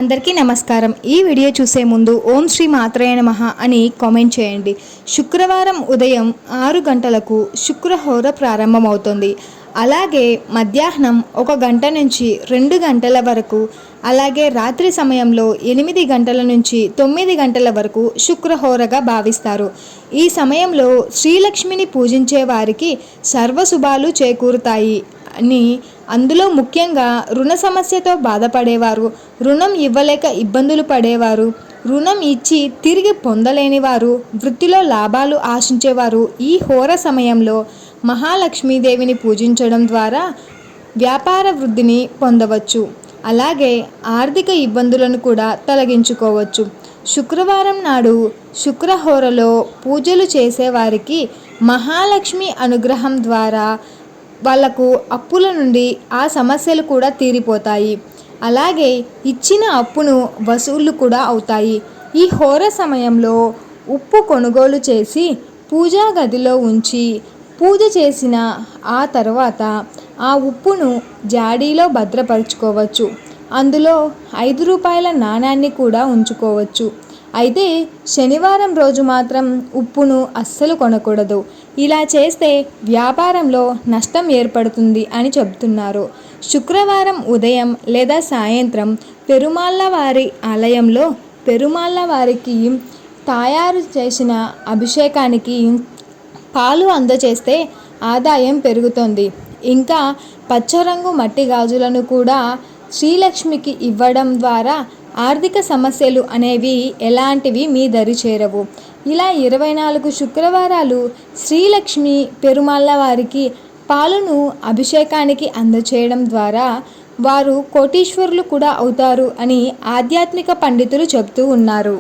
అందరికీ నమస్కారం. ఈ వీడియో చూసే ముందు ఓం శ్రీ మాత్రే నమః అని కామెంట్ చేయండి. శుక్రవారం ఉదయం 6 గంటలకు శుక్రహోర ప్రారంభమవుతుంది. అలాగే మధ్యాహ్నం 1 గంట నుంచి 2 గంటల వరకు, అలాగే రాత్రి సమయంలో 8 గంటల నుంచి 9 గంటల వరకు శుక్రహోరగా భావిస్తారు. ఈ సమయంలో శ్రీలక్ష్మిని పూజించే వారికి సర్వశుభాలు చేకూరుతాయి అని, అందులో ముఖ్యంగా రుణ సమస్యతో బాధపడేవారు, రుణం ఇవ్వలేక ఇబ్బందులు పడేవారు, రుణం ఇచ్చి తిరిగి పొందలేని వారు, వృత్తిలో లాభాలు ఆశించేవారు ఈ హోర సమయంలో మహాలక్ష్మీదేవిని పూజించడం ద్వారా వ్యాపార వృద్ధిని పొందవచ్చు. అలాగే ఆర్థిక ఇబ్బందులను కూడా తొలగించుకోవచ్చు. శుక్రవారం నాడు శుక్రహోరలో పూజలు చేసేవారికి మహాలక్ష్మి అనుగ్రహం ద్వారా వాళ్లకు అప్పుల నుండి ఆ సమస్యలు కూడా తీరిపోతాయి. అలాగే ఇచ్చిన అప్పును వసూళ్లు కూడా అవుతాయి. ఈ హోర సమయంలో ఉప్పు కొనుగోలు చేసి పూజా గదిలో ఉంచి పూజ చేసిన ఆ తర్వాత ఆ ఉప్పును జాడీలో భద్రపరచుకోవచ్చు. అందులో 5 రూపాయల నాణాన్ని కూడా ఉంచుకోవచ్చు. అయితే శనివారం రోజు మాత్రం ఉప్పును అస్సలు కొనకూడదు. ఇలా చేస్తే వ్యాపారంలో నష్టం ఏర్పడుతుంది అని చెబుతున్నారు. శుక్రవారం ఉదయం లేదా సాయంత్రం పెరుమాళ్ళ వారి ఆలయంలో పెరుమాళ్ళ వారికి తయారు చేసిన అభిషేకానికి పాలు అందజేస్తే ఆదాయం పెరుగుతుంది. ఇంకా పచ్చరంగు మట్టి గాజులను కూడా శ్రీలక్ష్మికి ఇవ్వడం ద్వారా ఆర్థిక సమస్యలు అనేవి ఎలాంటివి మీ దరి చేరవు. ఇలా 24 శుక్రవారాలు శ్రీలక్ష్మి పెరుమాళ్ళ వారికి పాలును అభిషేకానికి అందచేయడం ద్వారా వారు కోటీశ్వరులు కూడా అవుతారు అని ఆధ్యాత్మిక పండితులు చెబుతూ ఉన్నారు.